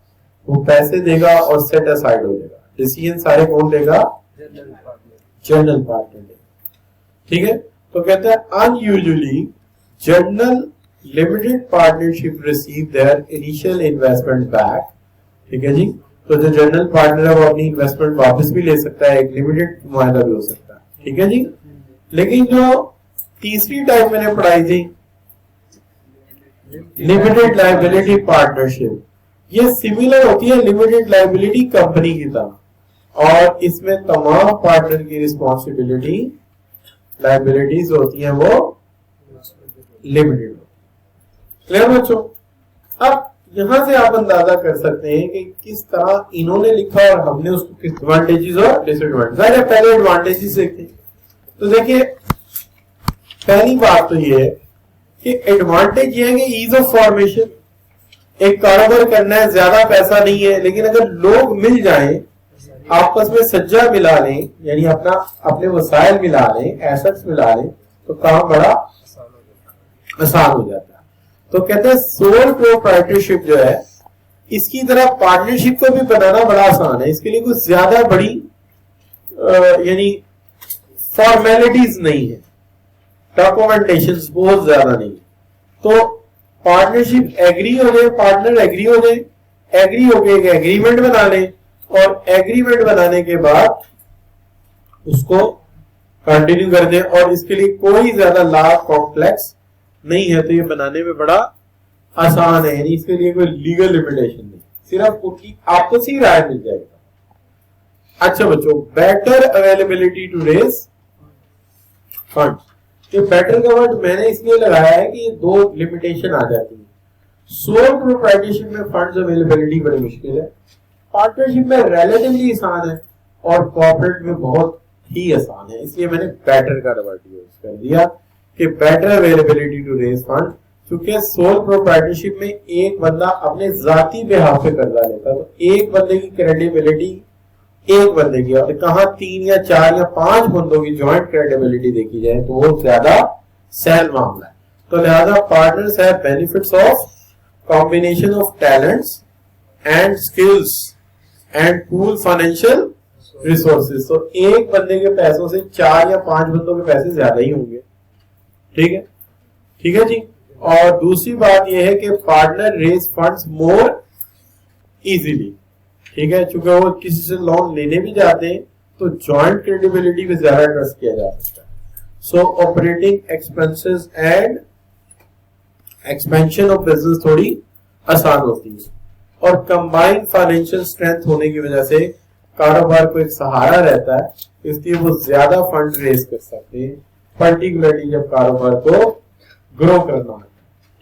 वो पैसे देगा और सेट असाइड हो जाएगा। डिसीजन सारे कौन लेगा, जनरल पार्टनर लेगा। ठीक है, तो कहते हैं unusually general limited partnership receive their initial investment back. ठीक है जी, तो जो जनरल पार्टनर है वो अपनी इन्वेस्टमेंट वापस भी ले सकता है, एक लिमिटेड मुआहदा भी हो सकता है। ठीक है जी, लेकिन जो तीसरी टाइप मैंने पढ़ाई थी, लिमिटेड लायबिलिटी पार्टनरशिप, ये सिमिलर होती है लिमिटेड लायबिलिटी कंपनी की तरह, और इसमें तमाम पार्टनर की रिस्पॉन्सिबिलिटी लायबिलिटीज होती हैं वो लिमिटेड। क्लियर बच्चों? अब यहां से आप अंदाजा कर सकते हैं कि किस तरह इन्होंने लिखा और हमने उसको किस एडवांटेजेस और डिसएडवांटेज। पहले एडवांटेजेस देखते हैं। तो देखिए, पहली बात तो ये है कि एडवांटेज ये है कि ईज ऑफ फॉर्मेशन। एक कारोबार करना है, ज्यादा पैसा नहीं है, लेकिन अगर लोग मिल जाएं, आपस में सज्जा मिला लें, यानी अपने वसाइल मिला लें, एसेट्स मिला लें, तो काम बड़ा आसान हो जाता है। तो कहते हैं सोल प्रोप्राइटरशिप जो है, इसकी तरह पार्टनरशिप को भी बनाना बड़ा आसान है। इसके लिए कुछ ज्यादा बड़ी यानी फॉर्मेलिटीज नहीं है, डॉक्यूमेंटेशन बहुत ज्यादा नहीं। तो पार्टनरशिप एग्री हो जाए, पार्टनर एग्री हो जाए, एग्री हो गए, एक एग्रीमेंट बना लें, और एग्रीमेंट बनाने के बाद उसको कंटिन्यू कर दें, और इसके लिए कोई ज्यादा लाभ कॉम्प्लेक्स नहीं है, तो ये बनाने में बड़ा आसान है। यानी इसके लिए कोई लीगल लिमिटेशन नहीं, सिर्फ उनकी आपसी राय मिल जाएगा। अच्छा बच्चों, better availability to raise fund. ये बेटर का वर्ड मैंने इसलिए लगाया है कि ये दो लिमिटेशन आ जाती है। सोल प्रोप्राइटरशिप में फंड्स अवेलेबिलिटी बड़ी मुश्किल है, पार्टनरशिप में रिलेटिवली आसान है, और कॉर्पोरेट में बहुत ही आसान है। इसलिए मैंने बेटर का वर्ड यूज कर दिया कि better availability to raise fund. क्योंकि सोल प्रोप्राइटरशिप में एक बंदा अपने जाती बेहाफ पे कर्जा लेता है, तो एक बंदे की क्रेडिबिलिटी एक बंदे की, और कहां 3 या 4 या 5 बंदों की ज्वाइंट क्रेडिबिलिटी देखी जाए तो वो ज्यादा सहल मामला है। तो लिहाजा partners have benefits of combination of talents and skills and pool financial resources. तो एक बंदे के पैसों से 4 या 5 बंदों के पैसे ज्यादा ही होंगे। ठीक है, ठीक है जी। और दूसरी बात यह है कि partner raise funds more easily. ठीक है, चूंकि वो किसी से लोन लेने भी जाते हैं तो जॉइंट क्रेडिबिलिटी पे ज्यादा ट्रस्ट किया जा सकता है। सो operating expenses and expansion of business थोड़ी आसान होती है, और कंबाइंड फाइनेंशियल स्ट्रेंथ होने की वजह से कारोबार को एक सहारा रहता है, इसलिए वो ज्यादा फंड रेज कर सकते हैं, पर्टिकुलरली जब कारोबार को ग्रो करना है।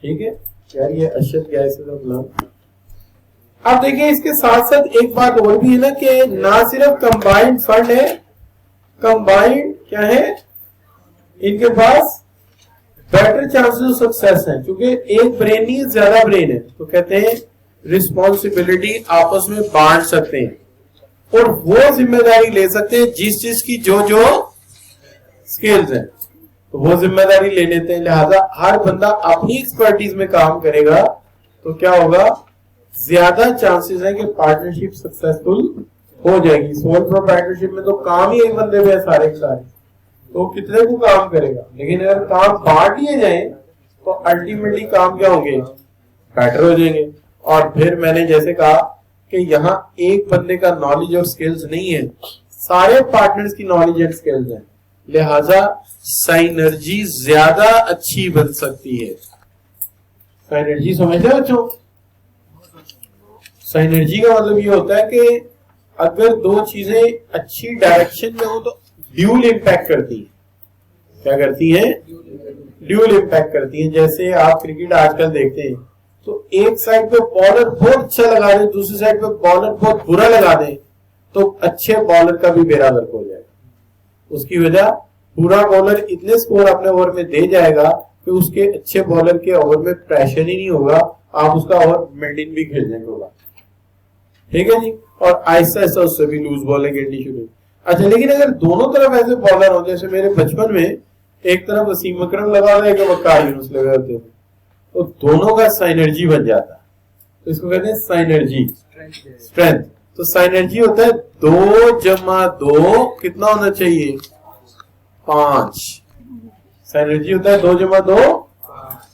ठीक है यार, ये अशद गैस गुलाम। अब देखिए, इसके साथ साथ एक बात और भी है ना कि ना सिर्फ कंबाइंड फंड है, कंबाइंड क्या है, इनके पास बेटर चांसेस ऑफ सक्सेस है, क्योंकि एक ब्रेन नहीं है, ज्यादा ब्रेन है। तो कहते हैं रिस्पॉन्सिबिलिटी आपस में बांट सकते हैं, और वो जिम्मेदारी ले सकते हैं जिस चीज की जो जो स्किल्स हैं, तो वो जिम्मेदारी ले लेते हैं। लिहाजा हर बंदा अपनी एक्सपर्टीज में काम करेगा, तो क्या होगा, ज्यादा चांसेस है कि पार्टनरशिप सक्सेसफुल हो जाएगी। सोल प्रोप्राइटरशिप में तो काम ही एक बंदे पे है सारे के सारे, तो कितने को काम करेगा। लेकिन अगर काम बांट लिए जाए तो अल्टीमेटली काम क्या होंगे, बेटर हो जाएंगे। और फिर मैंने जैसे कहा कि यहाँ एक बंदे का नॉलेज और स्किल्स नहीं है, सारे पार्टनर्स की नॉलेज एंड स्किल्स है, लिहाजा साइनर्जी ज्यादा अच्छी बन सकती है। साइनर्जी समझते हो बच्चों? साइनर्जी का मतलब ये होता है कि अगर दो चीजें अच्छी डायरेक्शन में हो तो ड्यूल इम्पैक्ट करती है। क्या करती है? ड्यूल इम्पैक्ट करती है। जैसे आप क्रिकेट आजकल देखते हैं तो एक साइड पे बॉलर बहुत अच्छा लगा दे, दूसरी साइड पे बॉलर बहुत बुरा लगा दे, तो अच्छे बॉलर का भी बेड़ा गर्क हो जाएगा। उसकी वजह बुरा बॉलर इतने स्कोर अपने ओवर में दे जाएगा कि उसके अच्छे बॉलर के ओवर में प्रेशर ही नहीं होगा, आप उसका ओवर मेंटेन भी खेलने को होगा। ठीक है जी। और आहिस्ता आहिस्ता उससे भी लूज बॉलिंग गिरनी शुरू। अच्छा, लेकिन अगर दोनों तरफ ऐसे बॉलर हो, जैसे मेरे बचपन में एक तरफ वसीम अकरम लगा हुआ है, एक वकार यूनुस लगे होते हैं, तो दोनों का साइनर्जी बन जाता है। तो इसको कहते हैं साइनर्जी, स्ट्रेंथ। तो साइनर्जी होता है 2 जमा 2 कितना होना चाहिए? 5। साइनर्जी होता है 2 जमा 2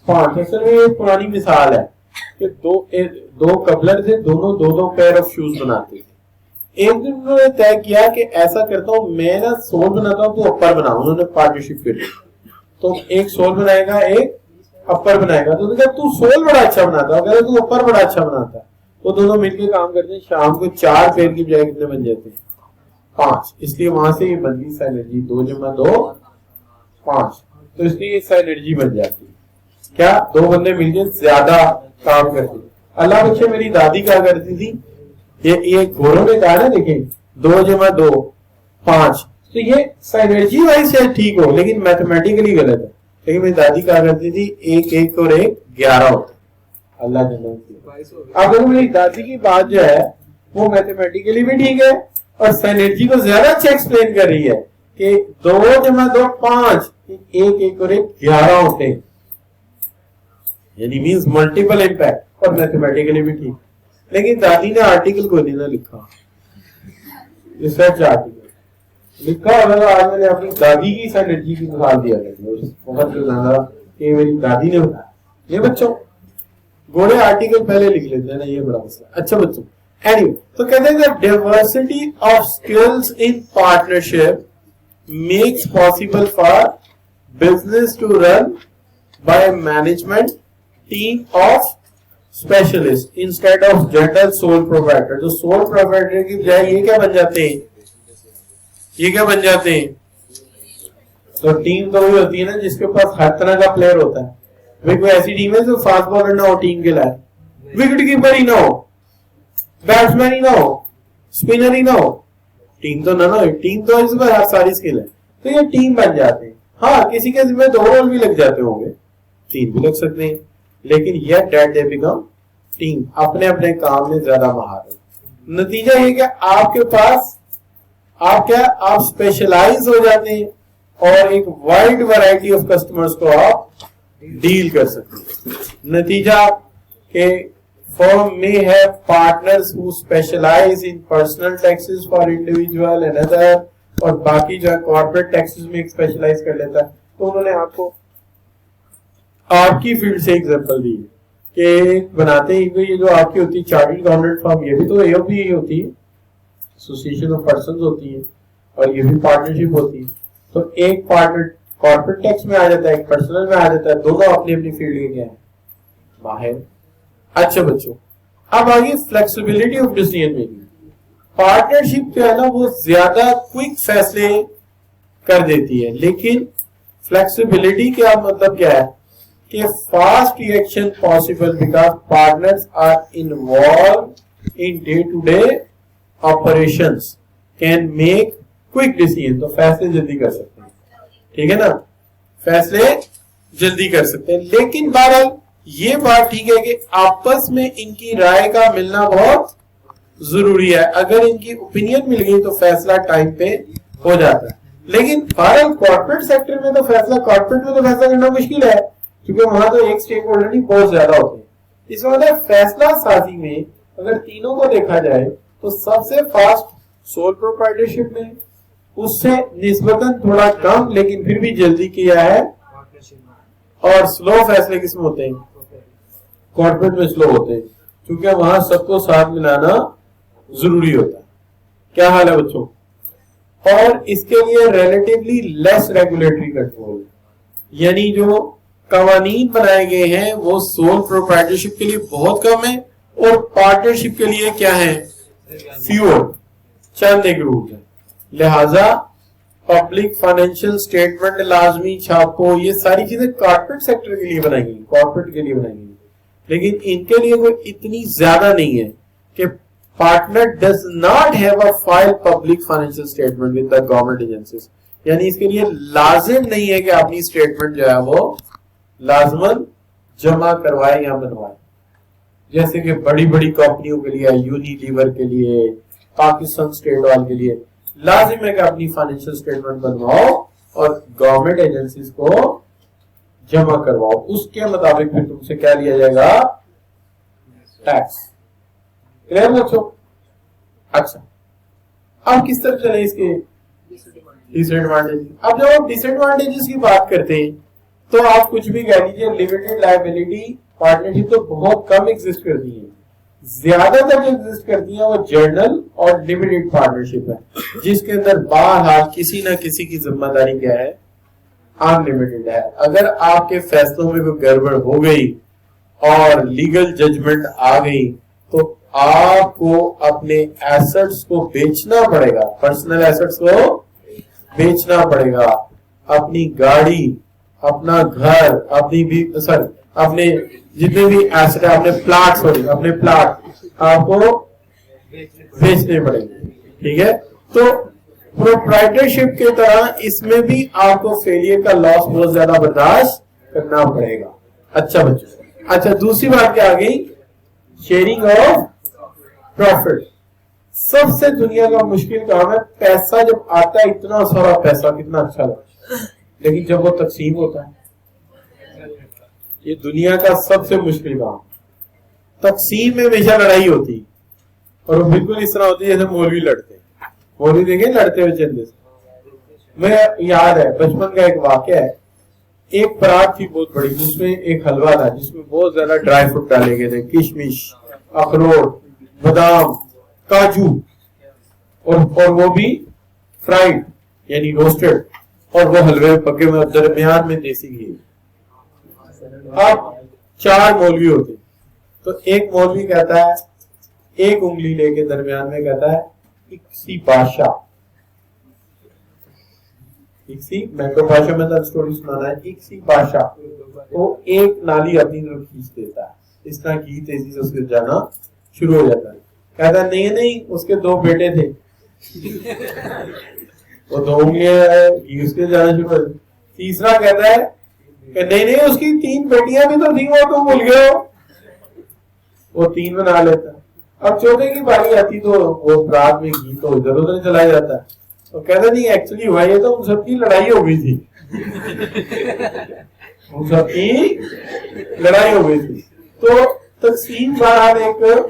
5। असल में एक पुरानी मिसाल है कि दो कपलर थे, दोनों 2-2 पेयर ऑफ शूज बनाते थे। एक दिन उन्होंने तय किया कि ऐसा करता हूं, मैं ना सोल बनाता हूं, तो अपर बनाऊं। उन्होंने पार्टनरशिप करी, तो एक सोल बनाएगा, एक अपर बनाएगा। तो उन्होंने कहा तू सोल बड़ा अच्छा बनाता है, तू अपर बड़ा अच्छा बनाता है। वो दोनों मिलकर काम करते हैं। शाम को 4 पेयर की बजाय कितने बन जाते हैं? 5। इसलिए वहां से ये बन गई साइनर्जी 2 जमा 2 5। तो इसलिए ये साइनर्जी बन जाती है। क्या? 2 बंदे मिलकर ज्यादा काम करते। अल्लाह बख्शे मेरी दादी क्या करती थी, ये घोरों ने कहा ना, देखें 2 जमा 2 5, तो ये साइनर्जी वाइज शायद ठीक हो लेकिन मैथमेटिकली गलत है। लेकिन मेरी दादी क्या करती थी, 1 और 1 11 होते। अल्लाह जन्नत। अब अगर मेरी दादी की बात जो है वो मैथमेटिकली भी ठीक है और साइनर्जी को ज्यादा अच्छा एक्सप्लेन कर रही है कि 2 जमा 2 5, 1 और 1 11 होते हैं, यानी मींस मल्टीपल इम्पैक्ट, और मैथमेटिकली भी ठीक। लेकिन दादी ने आर्टिकल को नहीं ना लिखा, रिसर्च आर्टिकल लिखा। अगर आज मैंने अपनी दादी की साइनर्जी की मिसाल दिया बहुत ज्यादा कि मेरी दादी ने बताया। ये बच्चों गोरे आर्टिकल पहले लिख लेते हैं ना, ये बड़ा मसला। अच्छा बच्चों, एनीवे, तो कहते हैं diversity of skills in partnership makes possible for business to run by management team of specialist instead of general sole proprietor. जो सोल प्रोप्राइटर की बजाय ये क्या बन जाते हैं? ये क्या बन जाते हैं? तो टीम तो वही होती है ना जिसके पास हर तरह का प्लेयर होता है। भाई कोई ऐसी टीम है जो फास्ट बॉलर ना हो टीम के लाए, विकेट कीपर ही ना हो, बैट्समैन ही ना हो, स्पिनर ही ना हो, टीम तो ना हो। टीम तो इसमें हर सारी स्किल है, तो ये टीम बन जाते हैं। हाँ, किसी के जिम्मे 2 रोल भी लग जाते होंगे, 3 भी लग सकते हैं, लेकिन यह डेट दे बिकम टीम, अपने अपने काम में ज्यादा महारत। नतीजा ये कि आपके पास आप स्पेशलाइज हो जाते हैं और एक वाइड वैरायटी ऑफ कस्टमर्स को आप डील कर सकते हैं। नतीजा के फर्म में है partners who specialise in personal taxes for individual and other, और बाकी जो है कॉर्पोरेट टैक्सेस में स्पेशलाइज कर लेता है। तो उन्होंने आपको आपकी फील्ड से एग्जांपल दी कि बनाते ही ये जो आपकी होती है चार्टर्ड अकाउंटेंट फर्म, ये भी तो एओपी ही होती है, एसोसिएशन ऑफ पर्संस होती है, और ये भी पार्टनरशिप होती है। तो एक पार्टनर कॉर्पोरेट टैक्स में आ जाता है, एक पर्सनल में आ जाता है, दोनों अपनी अपनी फील्ड के क्या है, बाहर। अच्छा बच्चों, अब आगे flexibility of decision making. Partnership जो है ना वो ज्यादा क्विक फैसले कर देती है, लेकिन फ्लेक्सिबिलिटी का मतलब क्या है कि fast reaction possible because partners are involve in day to day operations, can make quick decision. तो फैसले जल्दी कर सकते हैं, ठीक है ना, फैसले जल्दी कर सकते हैं। लेकिन बहरहाल ये बात ठीक है कि आपस में इनकी राय का मिलना बहुत जरूरी है। अगर इनकी ओपिनियन मिल गई तो फैसला टाइम पे हो जाता है। लेकिन बहरहाल कॉर्पोरेट सेक्टर में तो कॉर्पोरेट में तो फैसला करना मुश्किल है, क्योंकि वहां तो एक स्टेक होल्डर ही बहुत ज्यादा होते हैं। इसमें मतलब फैसला साजी में अगर तीनों को देखा जाए तो सबसे फास्ट सोल प्रोप्राइटरशिप में, उससे निस्बतन थोड़ा कम लेकिन फिर भी जल्दी किया है, और स्लो फैसले किसमें होते हैं, कॉर्पोरेट में स्लो होते हैं। क्योंकि वहां सबको साथ मिलाना जरूरी होता है। क्या हाल है बच्चों? और इसके लिए रिलेटिवली लेस रेगुलेटरी कंट्रोल, यानी जो कवानीन बनाए गए हैं वो सोल प्रोप्राइटरशिप के लिए बहुत कम है और पार्टनरशिप के लिए क्या है, फ्यूअर, चंद एक रूल है। लिहाजा पब्लिक फाइनेंशियल स्टेटमेंट लाजमी छापो, ये सारी चीजें कॉर्पोरेट सेक्टर के लिए बनाई गई, कॉर्पोरेट के लिए बनाई गई, लेकिन इनके लिए कोई इतनी ज्यादा नहीं है कि partner does not have a file public financial statement with the government agencies, यानी इसके लिए लाजिम नहीं है कि अपनी स्टेटमेंट जो है वो लाजमन जमा करवाए या बनवाए। जैसे कि बड़ी बड़ी कंपनियों के लिए, यूनिलीवर के लिए, पाकिस्तान स्टेट ऑयल के लिए लाजिम है कि अपनी फाइनेंशियल स्टेटमेंट बनवाओ और गवर्नमेंट एजेंसीज को जमा करवाओ, उसके मुताबिक फिर तुमसे क्या लिया जाएगा, टैक्स। क्लियर बच्चों? अच्छा, अब किस तरह चले इसके डिसएडवांटेज। अब जब आप डिसएडवांटेजेस की बात करते हैं तो आप कुछ भी कह लीजिए, लिमिटेड लायबिलिटी पार्टनरशिप तो बहुत कम एग्जिस्ट करती है, ज्यादातर जो एग्जिस्ट करती है वो जर्नल और लिमिटेड पार्टनरशिप है, जिसके अंदर बहरहाल किसी ना किसी की जिम्मेदारी क्या है, अनलिमिटेड है। अगर आपके फैसलों में कोई गड़बड़ हो गई और लीगल जजमेंट आ गई तो आपको अपने एसेट्स को बेचना पड़ेगा, पर्सनल एसेट्स को बेचना पड़ेगा, अपनी गाड़ी, अपना घर, अपने जितने भी एसेट, अपने प्लाट आपको बेचने पड़ेंगे। ठीक है, तो प्रोप्राइटरशिप के तरह इसमें भी आपको फेलियर का लॉस बहुत ज्यादा बर्दाश्त करना पड़ेगा। अच्छा बच्चों, अच्छा दूसरी बात क्या आ गई, शेयरिंग ऑफ प्रॉफिट। सबसे दुनिया का मुश्किल काम है, पैसा जब आता है इतना सारा पैसा, कितना अच्छा लगता है, लेकिन जब वो तकसीम होता है, ये दुनिया का सबसे मुश्किल काम। तकसीम में हमेशा लड़ाई होती और वो बिल्कुल इस तरह होती है जैसे मौलवी लड़ते, मौलवी देखे लड़ते हुए चंदे से। मैं याद है बचपन का एक वाकया है, एक परात थी बहुत बड़ी, जिसमें एक हलवा था जिसमें बहुत ज्यादा ड्राई फ्रूट डाले गए थे, किशमिश, अखरोट, बादाम, काजू, और वो भी फ्राइड यानी रोस्टेड, और वो हलवे पके में दरमियान में देसी घी। अब 4 मौलवी होते, तो एक मौलवी कहता है, एक उंगली लेके दरमियान में कहता है, इक्सी बादशाह, इक्सी मैंगो बादशाह में स्टोरी सुनाना है, इक्सी बादशाह, तो एक नाली अपनी तरफ खींच देता है, इस तरह घी तेजी से उसके जाना शुरू हो जाता है। कहता है नहीं उसके 2 बेटे थे, वो 2 उंगलियां घी उसके जाना शुरू हो जाता। तीसरा कहता है कि नहीं उसकी 3 बेटियां भी तो थी, वो तो भूल गए हो, वो 3 बना लेता है। अब चौथे की बारी आती तो वो रात में घी तो इधर उधर चला जाता है, तो कहता नहीं एक्चुअली हुआ ये तो उन सबकी लड़ाई हो गई थी, उन सबकी लड़ाई हो गई थी। तो तकसीम बहरहाल एक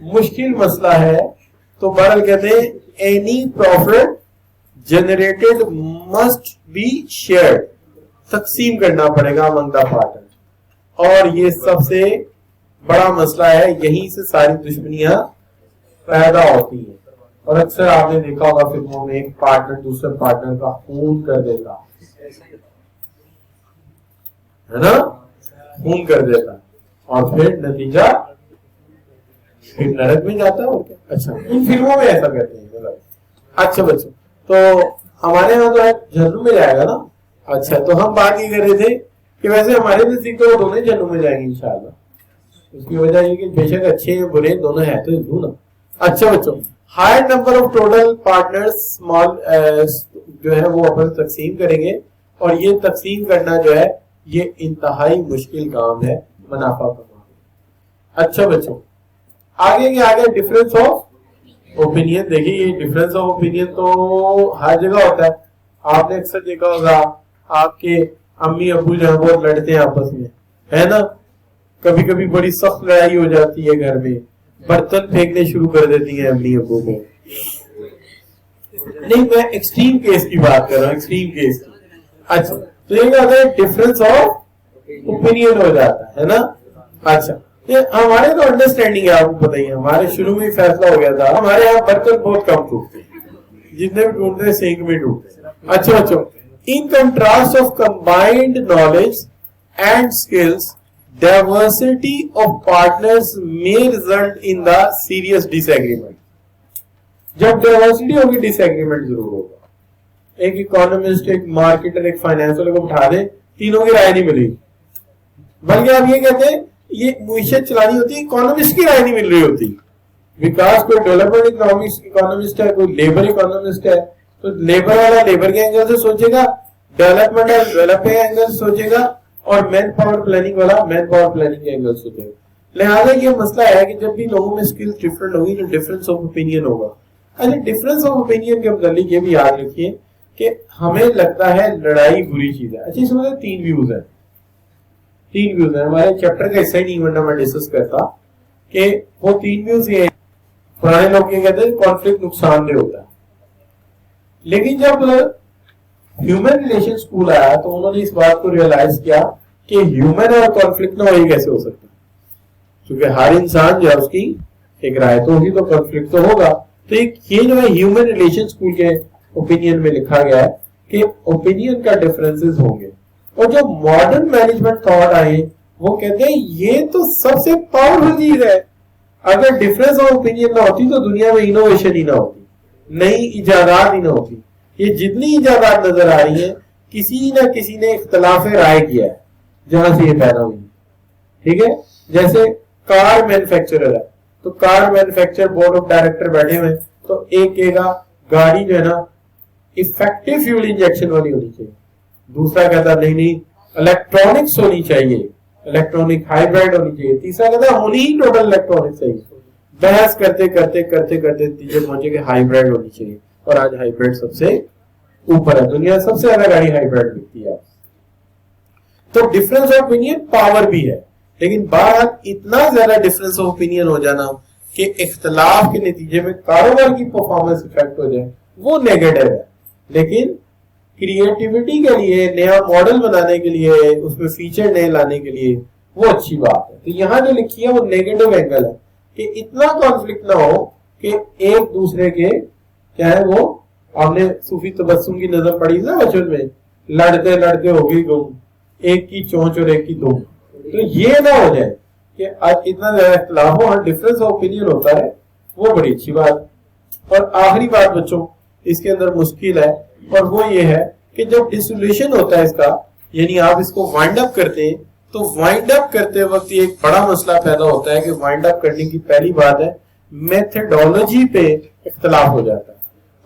मुश्किल मसला है। तो बहरहाल कहते हैं any profit generated must be shared, तकसीम करना पड़ेगा अमंग द पार्टनर, और ये सबसे बड़ा मसला है, यहीं से सारी दुश्मनियां पैदा होती हैं। और अक्सर आपने देखा होगा फिल्मों में एक पार्टनर दूसरे पार्टनर का खून कर देता है ना, खून कर देता, और फिर नतीजा फिर नरक में जाता है। और क्या, अच्छा इन फिल्मों में ऐसा कहते हैं। अच्छा बच्चों, तो हमारे यहाँ तो जहन्नुम में जाएगा ना। अच्छा, तो हम बात ये कर रहे थे कि वैसे हमारे नजदीक तो दोनों जहन्नुम में जाएंगे इंशाल्लाह। उसकी वजह ये कि बेशक अच्छे हैं बुरे दोनों है तो हिंदू ना। अच्छा बच्चों, higher number of total partners small जो है वो अपन तकसीम करेंगे, और ये तकसीम करना जो है ये इंतहाई मुश्किल काम है मुनाफा कमाना। अच्छा बच्चों, आगे क्या आगे डिफरेंस ऑफ ओपिनियन। देखिए ये डिफरेंस ऑफ ओपिनियन तो हर जगह होता है। आपने अक्सर देखा होगा आपके अम्मी अबू जो है वो लड़ते हैं आपस में, है ना, कभी कभी बड़ी सख्त लड़ाई हो जाती है घर में, बर्तन फेंकने शुरू कर देती है अम्मी अबू को। नहीं, मैं एक्सट्रीम केस की बात कर रहा हूँ, एक्सट्रीम केस की। अच्छा, तो ये क्या होता है, डिफरेंस ऑफ ओपिनियन हो जाता है ना। अच्छा, ये हमारे तो अंडरस्टैंडिंग है, आपको पता ही है, हमारे शुरू में ही फैसला हो गया था, हमारे यहाँ बर्तन बहुत कम टूटते, जितने भी टूटते हैं सिंक में टूटते। अच्छा बच्चों, in contrast of combined knowledge and skills, diversity of partners may result in the serious disagreement। जब डाइवर्सिटी होगी डिसएग्रीमेंट जरूर होगा। एक इकोनॉमिस्ट, एक मार्केटर, एक फाइनेंशियल को उठा दे, तीनों की राय नहीं मिलेगी। बल्कि आप ये कहते हैं ये मुइशत चलानी होती है, इकोनॉमिस्ट की राय नहीं मिल रही होती। विकास कोई डेवलपमेंट इकोनॉमिस्ट है, कोई लेबर इकोनॉमिस्ट है, तो लेबर वाला लेबर के एंगल से सोचेगा, डेवलपमेंट वाला डेवलपमेंट के एंगल से सोचेगा, और मैन पावर प्लानिंग वाला मैन पावर प्लानिंग के एंगल से सोचेगा। लिहाजा ये मसला है कि जब भी लोगों में स्किल्स डिफरेंट होगी तो डिफरेंस ऑफ ओपिनियन होगा। अच्छा, डिफरेंस ऑफ ओपिनियन के मतलब ये भी याद रखिए कि हमें लगता है लड़ाई बुरी चीज है। अच्छा, इसमें तीन व्यूज है, तीन व्यूज है। हमारे चैप्टर का हिस्सा ही नहीं बनना, मैं डिस्कस करता कि वो तीन व्यूज ये, पुराने लोग ये कहते हैं कॉन्फ्लिक्ट नुकसानदेह होता है, लेकिन जब ह्यूमन रिलेशन स्कूल आया तो उन्होंने इस बात को रियलाइज किया कि ह्यूमन और कॉन्फ्लिक्ट ना हो, ये कैसे हो सकता है, क्योंकि हर इंसान जो है उसकी एक राय तो होगी, तो कॉन्फ्लिक्ट तो होगा। तो ये जो है ह्यूमन रिलेशन स्कूल के ओपिनियन में लिखा गया है कि ओपिनियन का डिफरेंसेस होंगे। और जो मॉडर्न मैनेजमेंट थॉट आए वो कहते हैं ये तो सबसे पावरफुल चीज है, अगर डिफरेंस ऑफ ओपिनियन ना होती तो दुनिया में इनोवेशन ही ना होती, नई इजादात ही ना होती। ये जितनी इजादात नजर आ रही है, किसी ना किसी ने इख्तलाफ राय किया है जहां से ये पैदा हुई। ठीक है, जैसे कार मैन्युफैक्चरर है, तो car manufacture board of director बैठे हुए, तो एक कहेगा गाड़ी जो है ना इफेक्टिव फ्यूल इंजेक्शन वाली होनी चाहिए, दूसरा कहता नहीं नहीं इलेक्ट्रॉनिक्स होनी चाहिए, इलेक्ट्रॉनिक हाइब्रिड होनी चाहिए, तीसरा कहता होनी ही टोटल इलेक्ट्रॉनिक्स चाहिए। बहस करते करते करते करते तीसरे पहुंचे कि हाइब्रिड होनी चाहिए, और आज हाइब्रिड सबसे ऊपर है, दुनिया सबसे ज्यादा गाड़ी हाइब्रिड बिकती है। तो डिफरेंस ऑफ ओपिनियन पावर भी है, लेकिन बाहर इतना ज्यादा डिफरेंस ऑफ ओपिनियन हो जाना कि इख्तलाफ के नतीजे में कारोबार की परफॉर्मेंस इफेक्ट हो जाए, वो नेगेटिव है। लेकिन क्रिएटिविटी के लिए, नया मॉडल बनाने के लिए, उसमें फीचर नए लाने के लिए वो अच्छी बात है। तो यहाँ जो लिखी है वो नेगेटिव एंगल है कि इतना कॉन्फ्लिक्ट ना हो कि एक दूसरे के क्या है वो, आपने सूफी तबस्सुम की नजर पड़ी ना बचपन में, लड़ते लड़ते हो गई गुम, एक की चोंच और एक की दुम। तो ये ना हो जाए कि इतना ज्यादा इख्तिलाफ हो और डिफरेंस ऑफ ओपिनियन होता है, वो बड़ी अच्छी बात। और आखिरी बात बच्चों इसके अंदर मुश्किल है, और वो ये है कि जब डिसोल्यूशन होता है इसका, यानी आप इसको वाइंड अप करते हैं, तो वाइंड अप करते वक्त एक बड़ा मसला पैदा होता है कि वाइंड अप करने की पहली बात है मेथडोलॉजी पे इख्तिलाफ हो जाता है,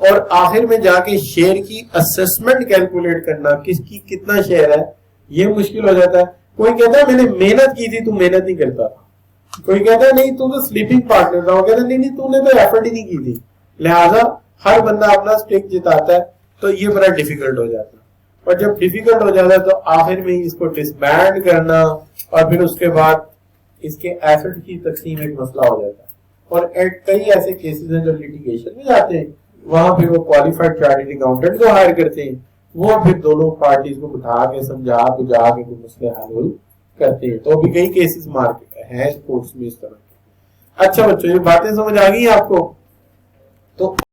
और आखिर में जाके शेयर की असेसमेंट कैलकुलेट करना, किसकी कितना शेयर है, ये मुश्किल हो जाता है। कोई कहता है मैंने मेहनत की थी, तू मेहनत नहीं करता था, कोई कहता है नहीं तू तो स्लीपिंग पार्टनर था, वो कहता है नहीं नहीं तूने तो एफर्ट ही नहीं की थी। लिहाजा हर बंदा अपना स्टेक जिताता है, तो ये बड़ा डिफिकल्ट हो जाता है। और जब डिफिकल्ट हो जाता है तो आखिर में इसको डिसबैंड करना और फिर उसके बाद इसके एसेट की तकसीम एक मसला हो जाता है। और कई ऐसे केसेस हैं जो लिटिगेशन में जाते हैं, वहां फिर वो क्वालिफाइड चार्टर्ड अकाउंटेंट को हायर करते हैं, वो फिर दोनों पार्टीज को बिठा के समझा बुझा के कुछ मसले हल करते हैं। तो अभी कई केसेस मार्केट हैं कोर्ट्स में इस तरह के। अच्छा बच्चों, ये बातें समझ आ गई आपको? तो